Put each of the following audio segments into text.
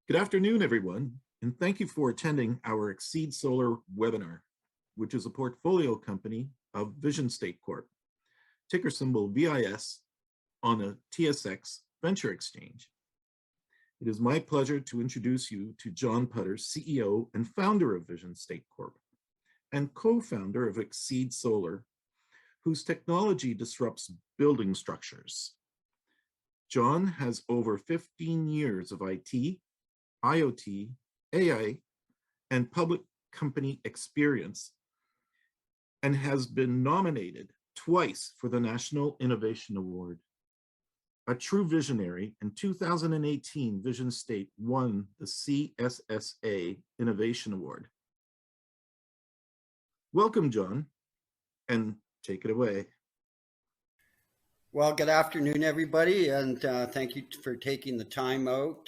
Good afternoon, everyone, and thank you for attending our Exceed Solar webinar, which is a portfolio company of Visionstate Corp, ticker symbol VIS on the TSX Venture Exchange. It is my pleasure to introduce you to John Putter, CEO and founder of Visionstate Corp, and co-founder of Exceed Solar, whose technology disrupts building structures. John has over 15 years of IT, IoT, AI, and public company experience, and has been nominated twice for the National Innovation Award. A true visionary, in 2018, Visionstate won the CSSA Innovation Award. Welcome, John, and take it away. Well, good afternoon, everybody, and thank you for taking the time out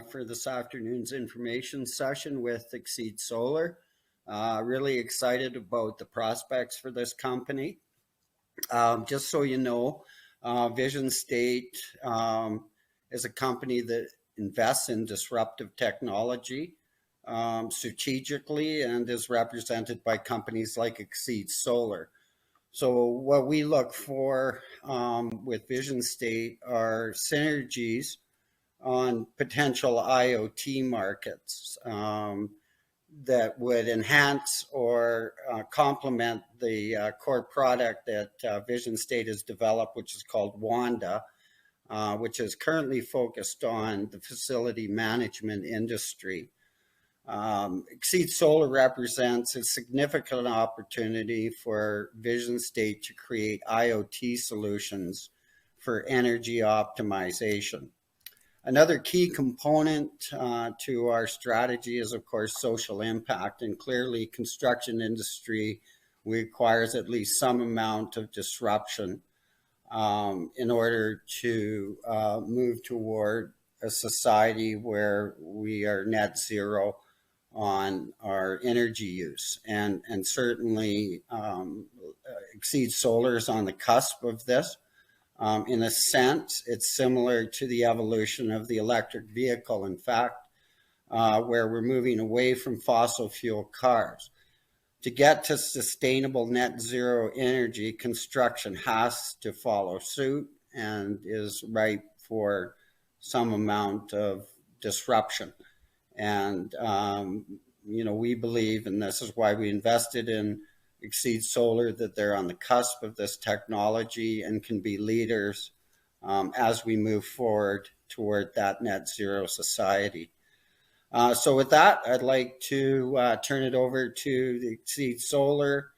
for this afternoon's information session with Exceed Solar. Really excited about the prospects for this company. Just so you know, Visionstate is a company that invests in disruptive technology strategically and is represented by companies like Exceed Solar. So what we look for with Visionstate are synergies on potential IoT markets that would enhance or complement the core product that Visionstate has developed, which is called Wanda, which is currently focused on the facility management industry. Exceed Solar represents a significant opportunity for Visionstate to create IoT solutions for energy optimization. Another key component to our strategy is, of course, social impact, and clearly construction industry requires at least some amount of disruption in order to move toward a society where we are net zero on our energy use. And certainly Exceed Solar is on the cusp of this. In a sense, it's similar to the evolution of the electric vehicle, in fact, where we're moving away from fossil fuel cars. To get to sustainable net zero energy, construction has to follow suit and is ripe for some amount of disruption. And, we believe, and this is why we invested in Exceed Solar, that they're on the cusp of this technology and can be leaders as we move forward toward that net zero society. So with that, I'd like to turn it over to the Exceed Solar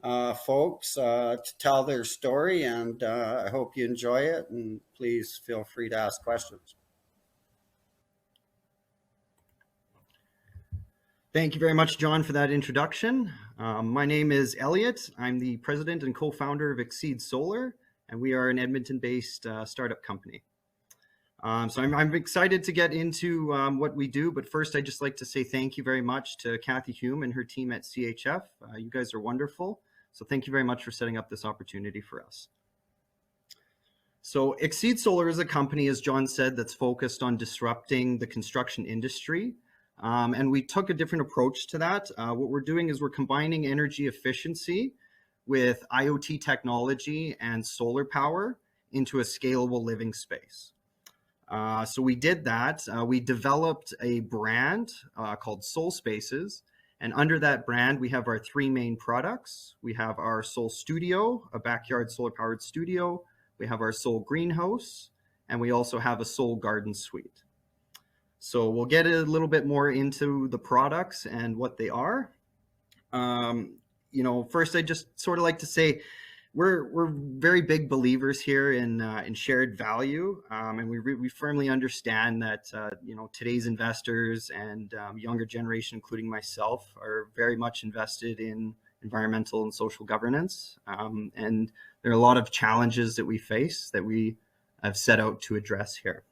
folks to tell their story, and I hope you enjoy it, and please feel free to ask questions. Thank you very much, John, for that introduction. My name is Elliot. I'm the president and co-founder of Exceed Solar, and we are an Edmonton-based startup company. So I'm excited to get into what we do, but first I'd just like to say thank you very much to Kathy Hume and her team at CHF. You guys are wonderful. So thank you very much for setting up this opportunity for us. So Exceed Solar is a company, as John said, that's focused on disrupting the construction industry. And we took a different approach to that. What we're doing is we're combining energy efficiency with IoT technology and solar power into a scalable living space. So we did that. We developed a brand called Soul Spaces. And under that brand, we have our three main products. We have our Soul Studio, a backyard solar powered studio. We have our Seoul Greenhouse, and we also have a Soul Garden Suite. So we'll get a little bit more into the products and what they are. First, I just sort of like to say we're very big believers here in shared value, and we firmly understand that today's investors and younger generation, including myself, are very much invested in environmental and social governance, and there are a lot of challenges that we face that we have set out to address here.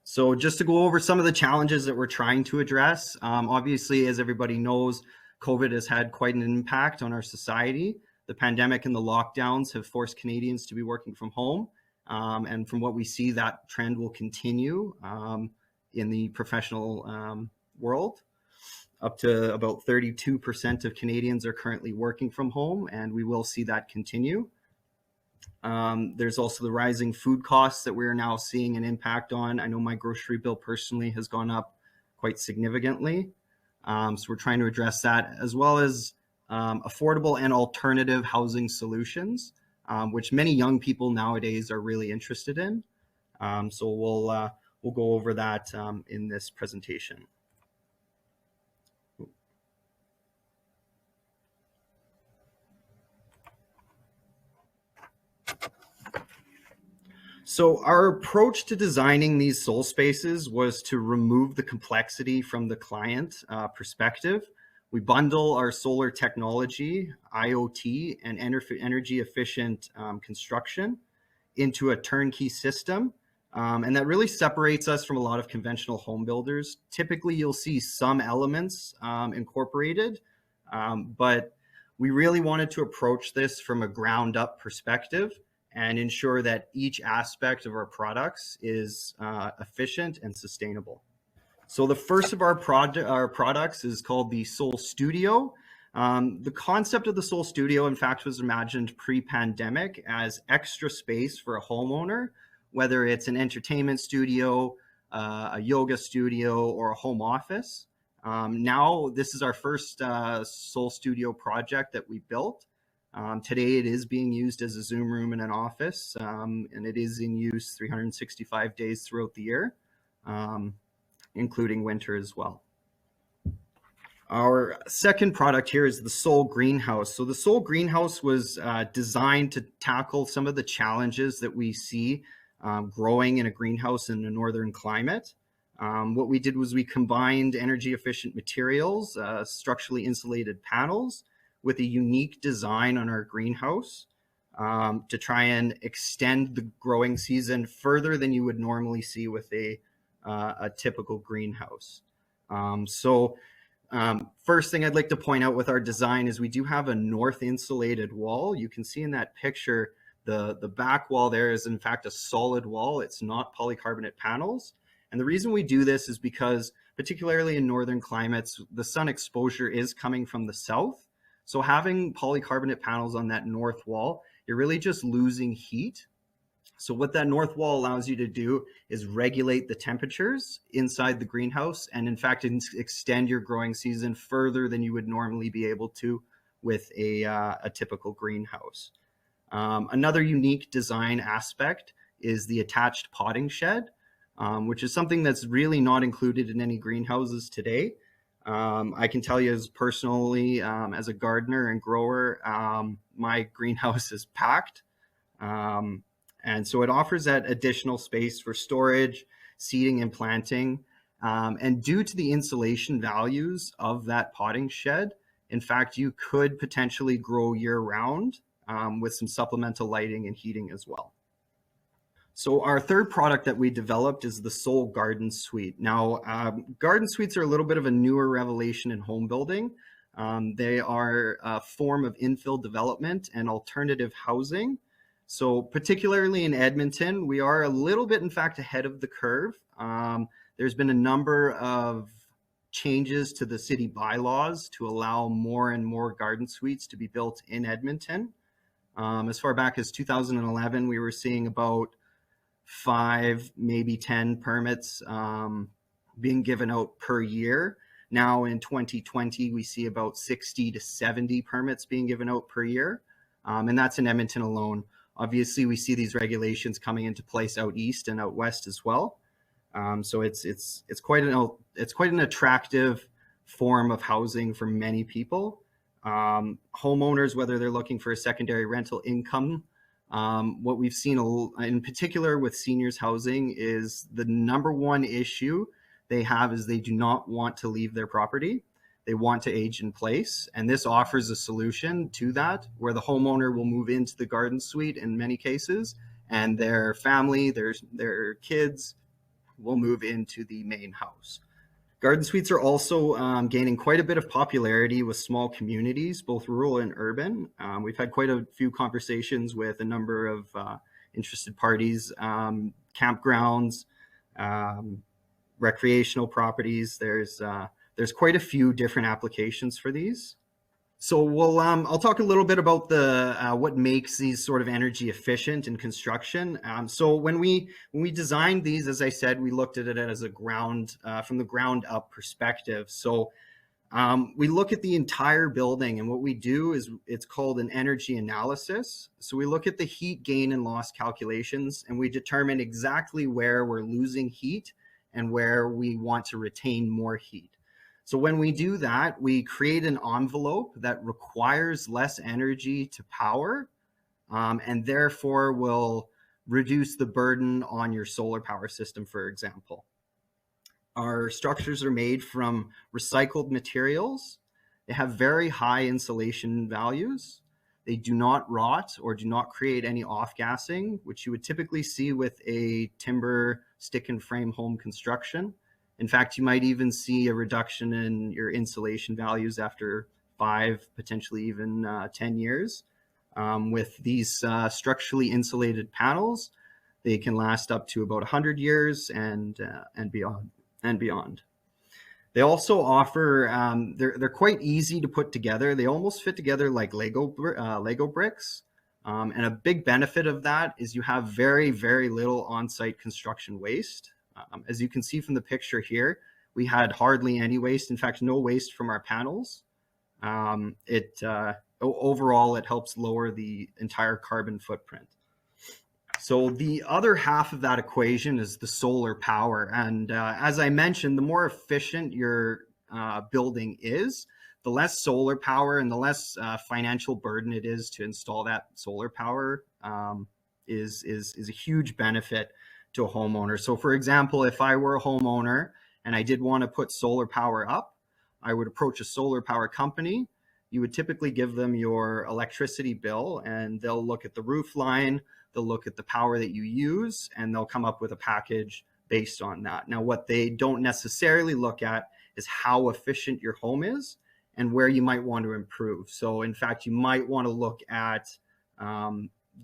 So just to go over some of the challenges that we're trying to address, obviously, as everybody knows, COVID has had quite an impact on our society. The pandemic and the lockdowns have forced Canadians to be working from home, And from what we see, that trend will continue in the professional world. Up to about 32% of Canadians are currently working from home, and we will see that continue. There's also the rising food costs that we're now seeing an impact on. I know my grocery bill personally has gone up quite significantly. So we're trying to address that, as well as affordable and alternative housing solutions, which many young people nowadays are really interested in. So we'll go over that in this presentation. So our approach to designing these soul spaces was to remove the complexity from the client perspective. We bundle our solar technology, IoT, and energy efficient construction into a turnkey system. And that really separates us from a lot of conventional home builders. Typically, you'll see some elements incorporated, but we really wanted to approach this from a ground up perspective and ensure that each aspect of our products is efficient and sustainable. So the first of our products is called the Soul Studio. The concept of the Soul Studio, in fact, was imagined pre-pandemic as extra space for a homeowner, whether it's an entertainment studio, a yoga studio, or a home office. Now, this is our first Soul Studio project that we built. Today, it is being used as a Zoom room in an office, and it is in use 365 days throughout the year, including winter as well. Our second product here is the Seoul Greenhouse. So the Seoul Greenhouse was designed to tackle some of the challenges that we see growing in a greenhouse in a northern climate. What we did was we combined energy efficient materials, structurally insulated panels, with a unique design on our greenhouse to try and extend the growing season further than you would normally see with a typical greenhouse. First thing I'd like to point out with our design is we do have a north insulated wall. You can see in that picture, the back wall there is in fact a solid wall. It's not polycarbonate panels. And the reason we do this is because, particularly in northern climates, the sun exposure is coming from the south. So having polycarbonate panels on that north wall, you're really just losing heat. So what that north wall allows you to do is regulate the temperatures inside the greenhouse and in fact extend your growing season further than you would normally be able to with a typical greenhouse. Another unique design aspect is the attached potting shed, which is something that's really not included in any greenhouses today. I can tell you as personally, as a gardener and grower, my greenhouse is packed. And so it offers that additional space for storage, seeding, and planting. And due to the insulation values of that potting shed, in fact, you could potentially grow year round with some supplemental lighting and heating as well. So our third product that we developed is the Soul Garden Suite. Now, garden suites are a little bit of a newer revelation in home building. They are a form of infill development and alternative housing. So particularly in Edmonton, we are a little bit, in fact, ahead of the curve. There's been a number of changes to the city bylaws to allow more and more garden suites to be built in Edmonton. As far back as 2011, we were seeing about 5, maybe 10 permits being given out per year. Now in 2020, we see about 60 to 70 permits being given out per year. And that's in Edmonton alone. Obviously, we see these regulations coming into place out east and out west as well. So it's quite an attractive form of housing for many people. Homeowners, whether they're looking for a secondary rental income, what we've seen in particular with seniors housing is the number one issue they have is they do not want to leave their property. They want to age in place. And this offers a solution to that, where the homeowner will move into the garden suite in many cases, and their family, their kids will move into the main house. Garden suites are also gaining quite a bit of popularity with small communities, both rural and urban. We've had quite a few conversations with a number of interested parties, campgrounds, recreational properties. There's quite a few different applications for these. So I'll talk a little bit about what makes these sort of energy efficient in construction. So when we designed these, as I said, we looked at it as a from the ground up perspective. So we look at the entire building, and what we do is it's called an energy analysis. So we look at the heat gain and loss calculations, and we determine exactly where we're losing heat and where we want to retain more heat. So when we do that, we create an envelope that requires less energy to power, and therefore will reduce the burden on your solar power system, for example. Our structures are made from recycled materials. They have very high insulation values. They do not rot or do not create any off-gassing, which you would typically see with a timber stick and frame home construction. In fact, you might even see a reduction in your insulation values after 5, potentially even 10 years. With these structurally insulated panels, they can last up to about 100 years and beyond. They also offer, they're quite easy to put together. They almost fit together like Lego bricks. And a big benefit of that is you have very, very little on-site construction waste. As you can see from the picture here, we had hardly any waste. In fact, no waste from our panels. Overall, it helps lower the entire carbon footprint. So the other half of that equation is the solar power. And as I mentioned, the more efficient your building is, the less solar power and the less financial burden it is to install that solar power is a huge benefit to a homeowner. So for example, if I were a homeowner and I did want to put solar power up, I would approach a solar power company. You would typically give them your electricity bill, and they'll look at the roof line, they'll look at the power that you use, and they'll come up with a package based on that. Now, what they don't necessarily look at is how efficient your home is and where you might want to improve. So in fact, you might want to look at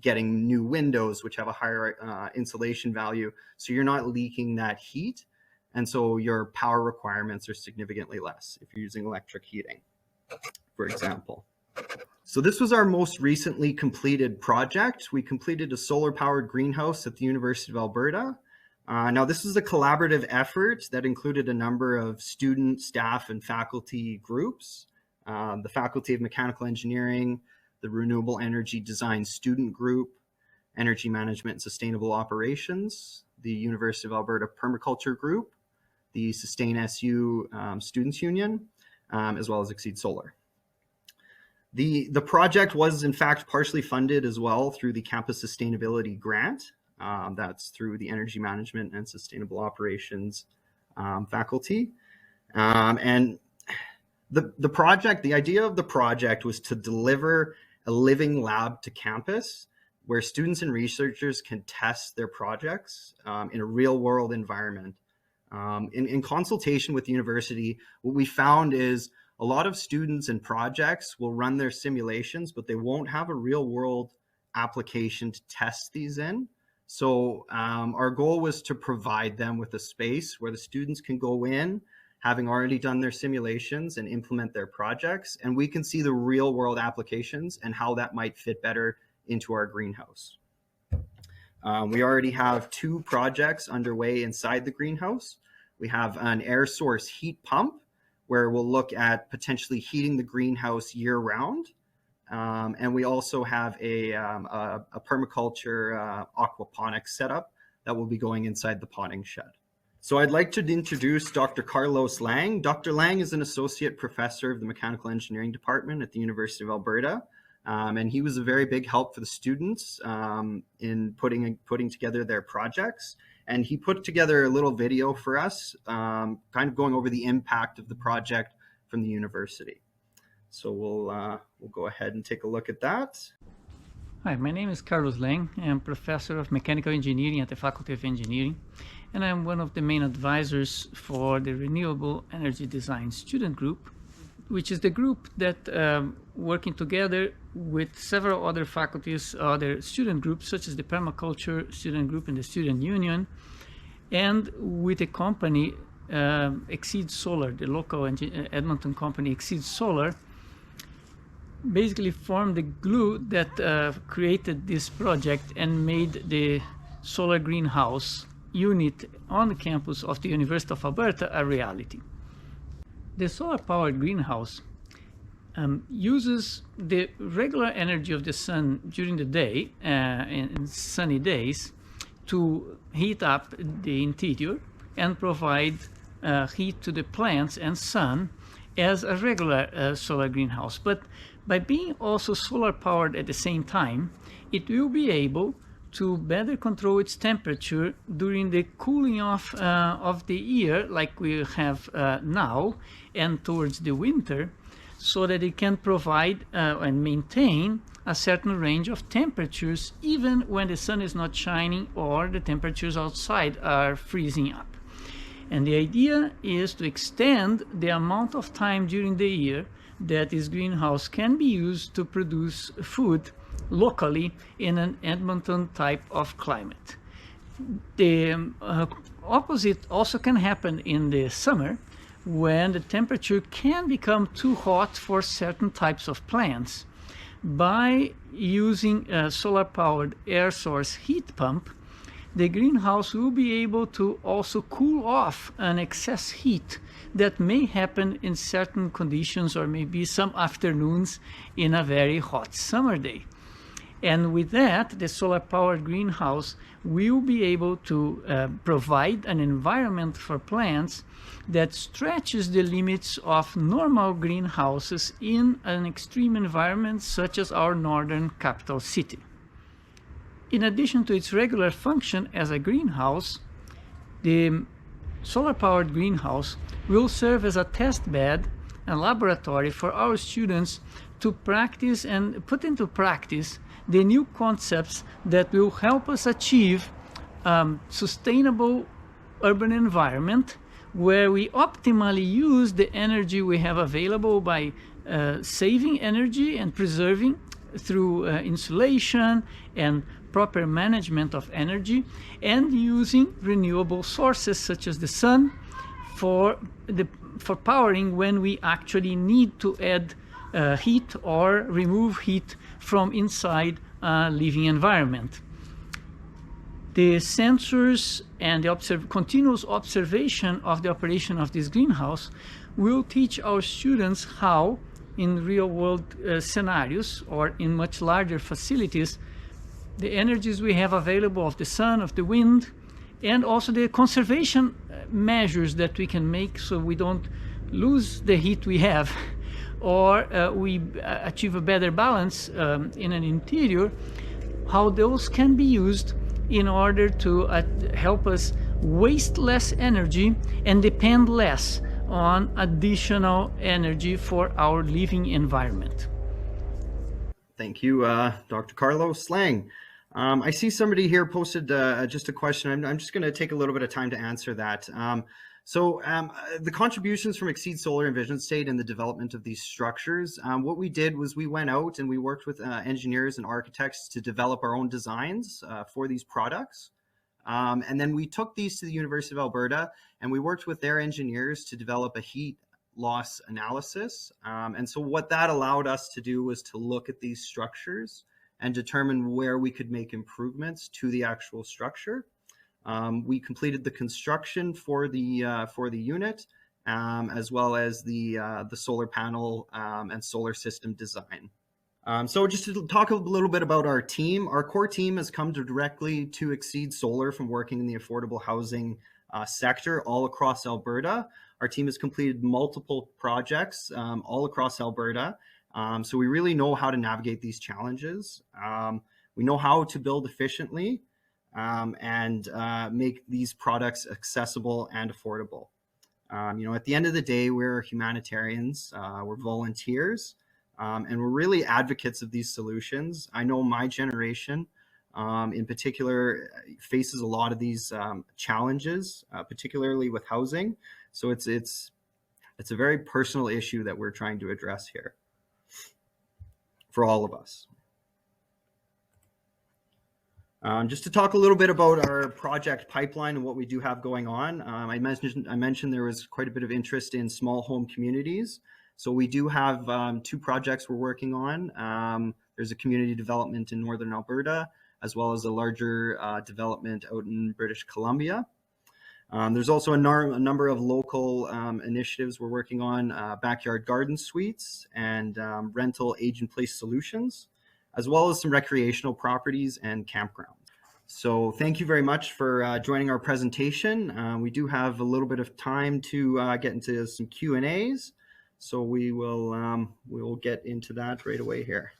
getting new windows, which have a higher insulation value, so you're not leaking that heat. And so your power requirements are significantly less if you're using electric heating, for example. So this was our most recently completed project. We completed a solar powered greenhouse at the University of Alberta. Now this was a collaborative effort that included a number of student, staff, and faculty groups. The Faculty of Mechanical Engineering, the Renewable Energy Design Student Group, Energy Management and Sustainable Operations, the University of Alberta Permaculture Group, the Sustain SU Students Union, as well as Exceed Solar. The project was in fact partially funded as well through the Campus Sustainability Grant. That's through the Energy Management and Sustainable Operations faculty. And the idea of the project was to deliver a living lab to campus where students and researchers can test their projects in a real world environment. In consultation with the university, what we found is a lot of students and projects will run their simulations, but they won't have a real world application to test these in. So our goal was to provide them with a space where the students can go in, having already done their simulations, and implement their projects. And we can see the real world applications and how that might fit better into our greenhouse. We already have 2 projects underway inside the greenhouse. We have an air source heat pump where we'll look at potentially heating the greenhouse year round. And we also have a permaculture aquaponics setup that will be going inside the potting shed. So I'd like to introduce Dr. Carlos Lange. Dr. Lange is an associate professor of the Mechanical Engineering Department at the University of Alberta. And he was a very big help for the students in putting together their projects. And he put together a little video for us, kind of going over the impact of the project from the university. So we'll go ahead and take a look at that. Hi, my name is Carlos Lange. I'm professor of mechanical engineering at the Faculty of Engineering, and I'm one of the main advisors for the Renewable Energy Design Student Group, which is the group that, working together, with several other faculties, other student groups, such as the permaculture student group and the student union, and with a company, Exceed Solar, the local Edmonton company Exceed Solar, basically formed the glue that created this project and made the solar greenhouse unit on the campus of the University of Alberta a reality. The solar-powered greenhouse uses the regular energy of the sun during the day, in sunny days, to heat up the interior and provide heat to the plants and sun as a regular solar greenhouse. But by being also solar powered at the same time, it will be able to better control its temperature during the cooling off of the year, like we have now, and towards the winter, so that it can provide and maintain a certain range of temperatures even when the sun is not shining or the temperatures outside are freezing up. And the idea is to extend the amount of time during the year that this greenhouse can be used to produce food locally in an Edmonton type of climate. The opposite also can happen in the summer, when the temperature can become too hot for certain types of plants. By using a solar-powered air source heat pump, the greenhouse will be able to also cool off an excess heat that may happen in certain conditions, or maybe some afternoons in a very hot summer day. And with that, the solar-powered greenhouse will be able to provide an environment for plants that stretches the limits of normal greenhouses in an extreme environment such as our northern capital city. In addition to its regular function as a greenhouse, the solar-powered greenhouse will serve as a test bed and laboratory for our students to practice and put into practice the new concepts that will help us achieve sustainable urban environment where we optimally use the energy we have available by saving energy and preserving through insulation and proper management of energy, and using renewable sources such as the sun for powering when we actually need to add heat or remove heat from inside a living environment. The sensors and the continuous observation of the operation of this greenhouse will teach our students how, in real-world scenarios or in much larger facilities, the energies we have available of the sun, of the wind, and also the conservation measures that we can make so we don't lose the heat we have, or we achieve a better balance in an interior, how those can be used in order to help us waste less energy and depend less on additional energy for our living environment. Thank you, Dr. Carlos Lange. I see somebody here posted just a question. I'm just going to take a little bit of time to answer that. The contributions from Exceed Solar and Visionstate in the development of these structures, what we did was we went out and we worked with engineers and architects to develop our own designs for these products. And then we took these to the University of Alberta and we worked with their engineers to develop a heat loss analysis. And so what that allowed us to do was to look at these structures and determine where we could make improvements to the actual structure. We completed the construction for the unit, as well as the solar panel and solar system design. So just to talk a little bit about our team, our core team has come directly to Exceed Solar from working in the affordable housing sector all across Alberta. Our team has completed multiple projects all across Alberta. So we really know how to navigate these challenges. We know how to build efficiently and make these products accessible and affordable. At the end of the day, we're humanitarians, we're volunteers, and we're really advocates of these solutions. I know my generation in particular faces a lot of these challenges, particularly with housing. So it's a very personal issue that we're trying to address here. for all of us. Just to talk a little bit about our project pipeline and what we do have going on. I mentioned there was quite a bit of interest in small home communities. So we do have 2 projects we're working on. There's a community development in Northern Alberta, as well as a larger development out in British Columbia. There's also a number of local initiatives we're working on, backyard garden suites and rental age-in-place solutions, as well as some recreational properties and campgrounds. So thank you very much for joining our presentation. We do have a little bit of time to get into some Q&As, so we will get into that right away here.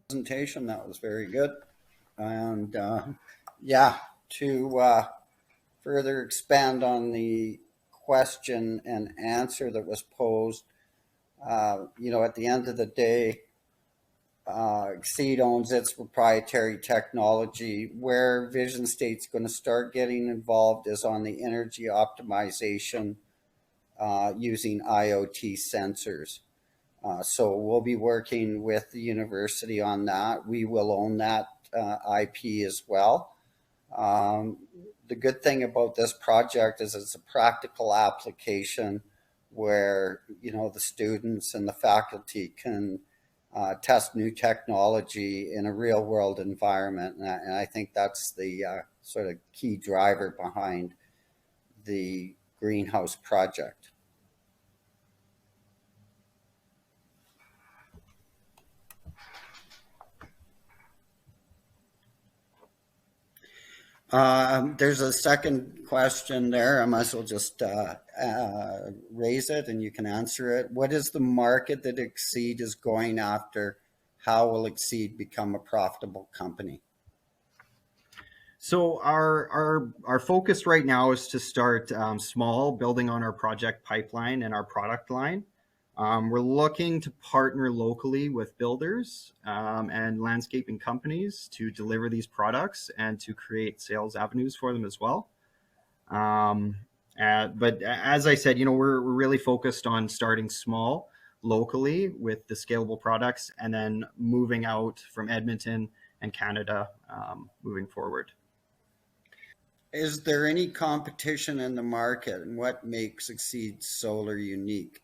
Presentation, that was very good. And yeah, to further expand on the question and answer that was posed, you know, at the end of the day, Exceed owns its proprietary technology. Where Visionsstate's going to start getting involved is on the energy optimization using IoT sensors. So we'll be working with the university on that. We will own that IP as well. The good thing about this project is it's a practical application where, you know, the students and the faculty can test new technology in a real world environment. And I think that's the sort of key driver behind the greenhouse project. There's a second question there. I might as well just raise it and you can answer it. What is the market that Exceed is going after? How will Exceed become a profitable company? So our focus right now is to start small, building on our project pipeline and our product line. We're looking to partner locally with builders and landscaping companies to deliver these products and to create sales avenues for them as well. But as I said, you know, we're really focused on starting small locally with the scalable products and then moving out from Edmonton and Canada moving forward. Is there any competition in the market, and what makes Exceed Solar unique?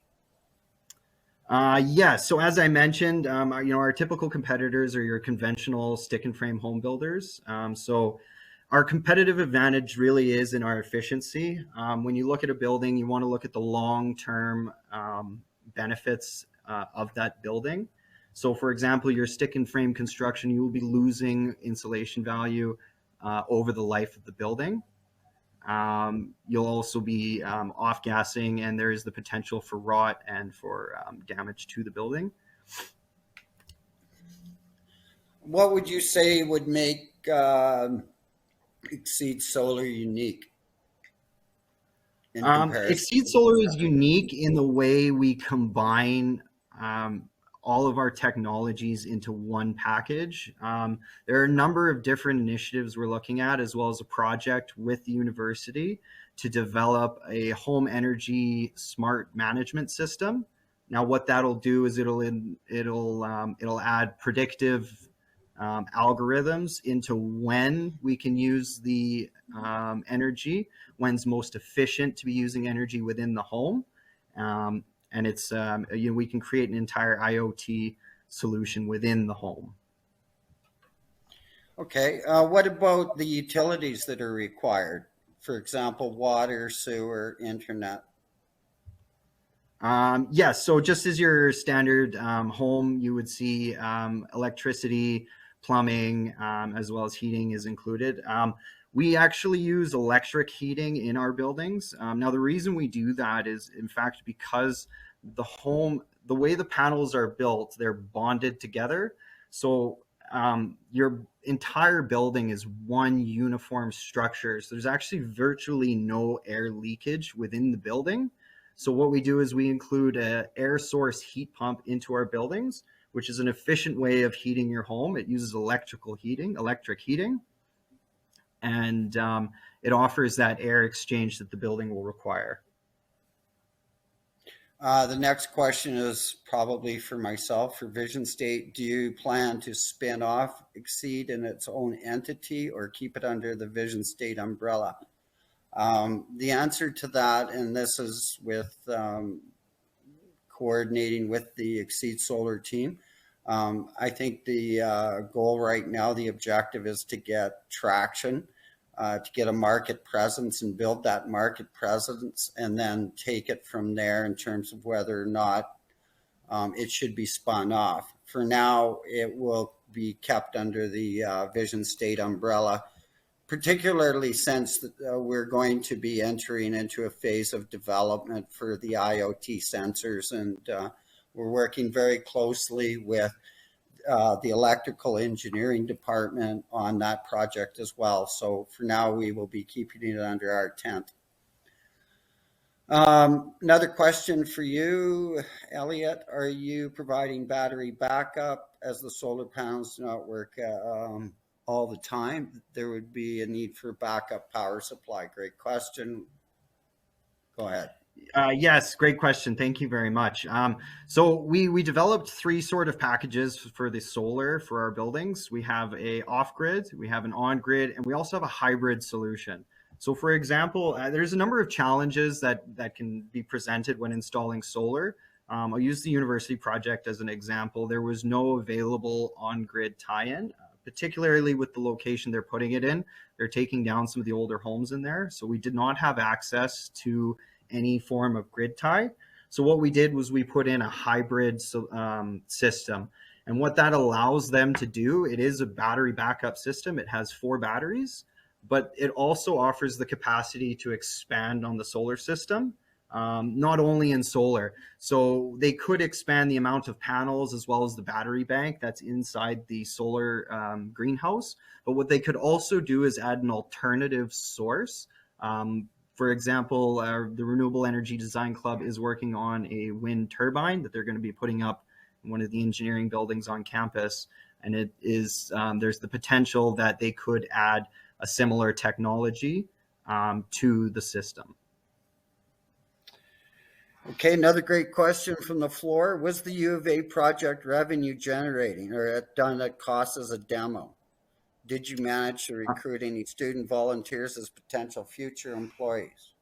Yes. So as I mentioned, you know, our typical competitors are your conventional stick and frame home builders. So our competitive advantage really is in our efficiency. When you look at a building, you want to look at the long-term benefits of that building. So for example, your stick and frame construction, you will be losing insulation value over the life of the building. You'll also be off-gassing, and there is the potential for rot and for damage to the building. What would you say would make Exceed Solar unique? Exceed Solar is unique in the way we combine all of our technologies into one package. There are a number of different initiatives we're looking at, as well as a project with the university to develop a home energy smart management system. Now, what that'll do is it'll add predictive algorithms into when we can use the energy, when's most efficient to be using energy within the home. And it's, you know, we can create an entire IoT solution within the home. Okay. What about the utilities that are required? For example, water, sewer, internet? Yes. So just as your standard home, you would see electricity, plumbing, as well as heating is included. We actually use electric heating in our buildings. Now, the reason we do that is, in fact, because the way the panels are built, they're bonded together. So your entire building is one uniform structure. So there's actually virtually no air leakage within the building. So what we do is we include an air source heat pump into our buildings, which is an efficient way of heating your home. It uses electric heating, and it offers that air exchange that the building will require. The next question is probably for myself, for Visionstate. Do you plan to spin off Exceed in its own entity or keep it under the Visionstate umbrella? The answer to that, and this is with coordinating with the Exceed Solar team, I think the goal right now, the objective is to get traction, to get a market presence and build that market presence, and then take it from there in terms of whether or not it should be spun off. For now, it will be kept under the Visionstate umbrella, particularly since we're going to be entering into a phase of development for the IoT sensors, and we're working very closely with the electrical engineering department on that project as well. So for now, we will be keeping it under our tent. Another question for you, Elliot. Are you providing battery backup as the solar panels do not work all the time? There would be a need for backup power supply. Great question. Go ahead. Yes, great question. Thank you very much. So we developed three sort of packages for the solar for our buildings. We have a off-grid, we have an on-grid, and we also have a hybrid solution. So for example, there's a number of challenges that can be presented when installing solar. I'll use the university project as an example. There was no available on-grid tie-in, particularly with the location they're putting it in. They're taking down some of the older homes in there. So we did not have access to any form of grid tie. So what we did was we put in a hybrid system. And what that allows them to do, it is a battery backup system. It has 4 batteries, but it also offers the capacity to expand on the solar system, not only in solar. So they could expand the amount of panels as well as the battery bank that's inside the solar greenhouse. But what they could also do is add an alternative source. For example, the Renewable Energy Design Club is working on a wind turbine that they're going to be putting up in one of the engineering buildings on campus. And it is there's the potential that they could add a similar technology to the system. Okay, another great question from the floor. Was the U of A project revenue generating or done at cost as a demo? Did you manage to recruit any student volunteers as potential future employees?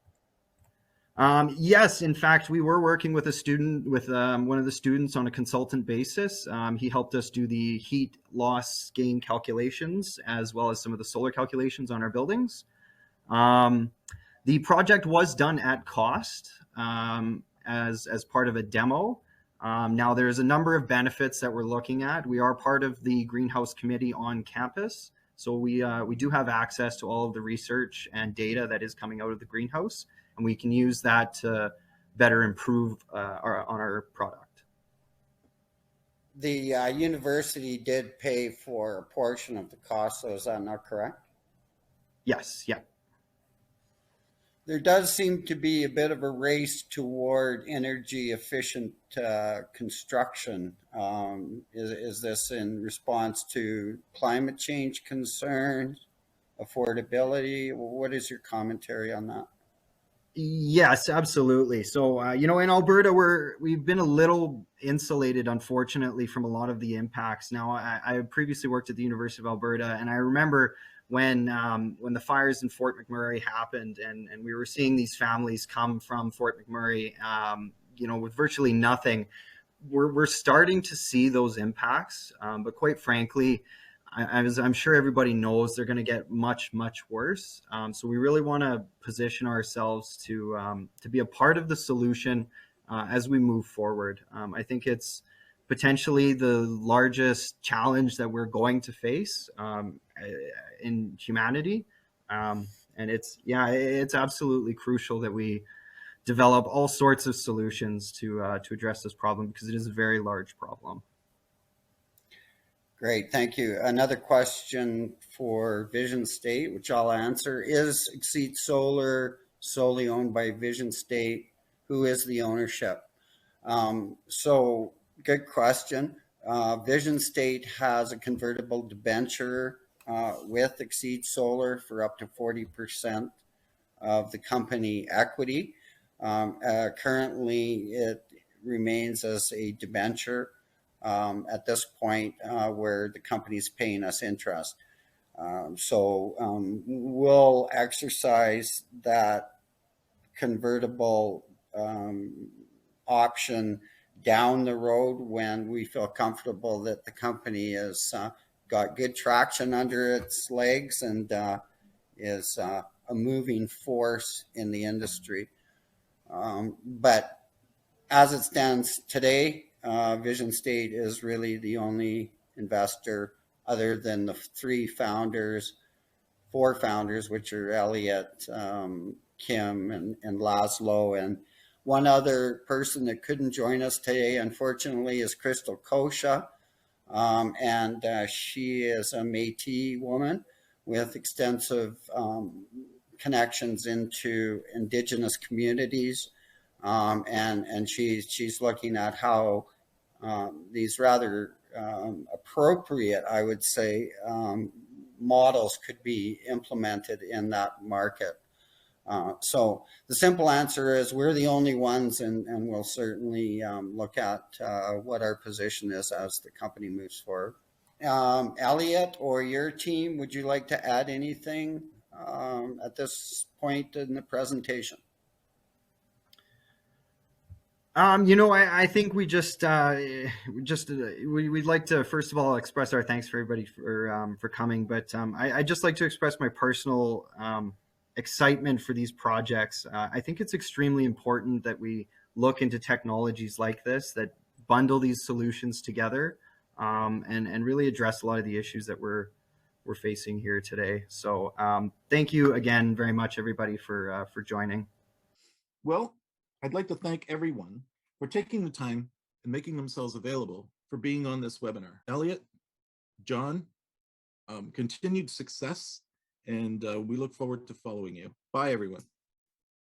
Yes, in fact, we were working with a student, with one of the students on a consultant basis. He helped us do the heat loss gain calculations as well as some of the solar calculations on our buildings. The project was done at cost as part of a demo. Now, there's a number of benefits that we're looking at. We are part of the greenhouse committee on campus. So we do have access to all of the research and data that is coming out of the greenhouse, and we can use that to better improve on our product. The university did pay for a portion of the cost, so is that not correct? Yes, yeah. There does seem to be a bit of a race toward energy efficient construction. Is this in response to climate change concerns, affordability? What is your commentary on that? Yes, absolutely. So, in Alberta, we've been a little insulated, unfortunately, from a lot of the impacts. Now, I previously worked at the University of Alberta, and I remember when the fires in Fort McMurray happened, and we were seeing these families come from Fort McMurray, with virtually nothing. We're starting to see those impacts, but quite frankly, as I'm sure everybody knows, they're going to get much, much worse. So we really want to position ourselves to be a part of the solution as we move forward. I think it's potentially the largest challenge that we're going to face in humanity. And it's absolutely crucial that we develop all sorts of solutions to address this problem, because it is a very large problem. Great, thank you. Another question for Visionstate, which I'll answer. Is Exceed Solar solely owned by Visionstate? Who is the ownership? So good question. Visionstate has a convertible debenture with Exceed Solar for up to 40% of the company equity. Currently, it remains as a debenture at this point where the company's paying us interest. We'll exercise that convertible option down the road when we feel comfortable that the company has got good traction under its legs and is a moving force in the industry. But as it stands today, Visionstate is really the only investor other than the four founders, which are Elliot, Kim, and Laszlo, and one other person that couldn't join us today, unfortunately, is Crystal Kosha, and she is a Métis woman with extensive connections into Indigenous communities, and she's looking at how these rather appropriate, I would say, models could be implemented in that market. So the simple answer is we're the only ones, and we'll certainly look at what our position is as the company moves forward. Elliot or your team, would you like to add anything at this point in the presentation? I think we'd like to first of all express our thanks for everybody for coming, but I'd just like to express my personal excitement for these projects. I think it's extremely important that we look into technologies like this that bundle these solutions together and really address a lot of the issues that we're facing here today. So thank you again very much, everybody, for joining. Well, I'd like to thank everyone for taking the time and making themselves available for being on this webinar. Elliot, John, continued success, and we look forward to following you. Bye, everyone.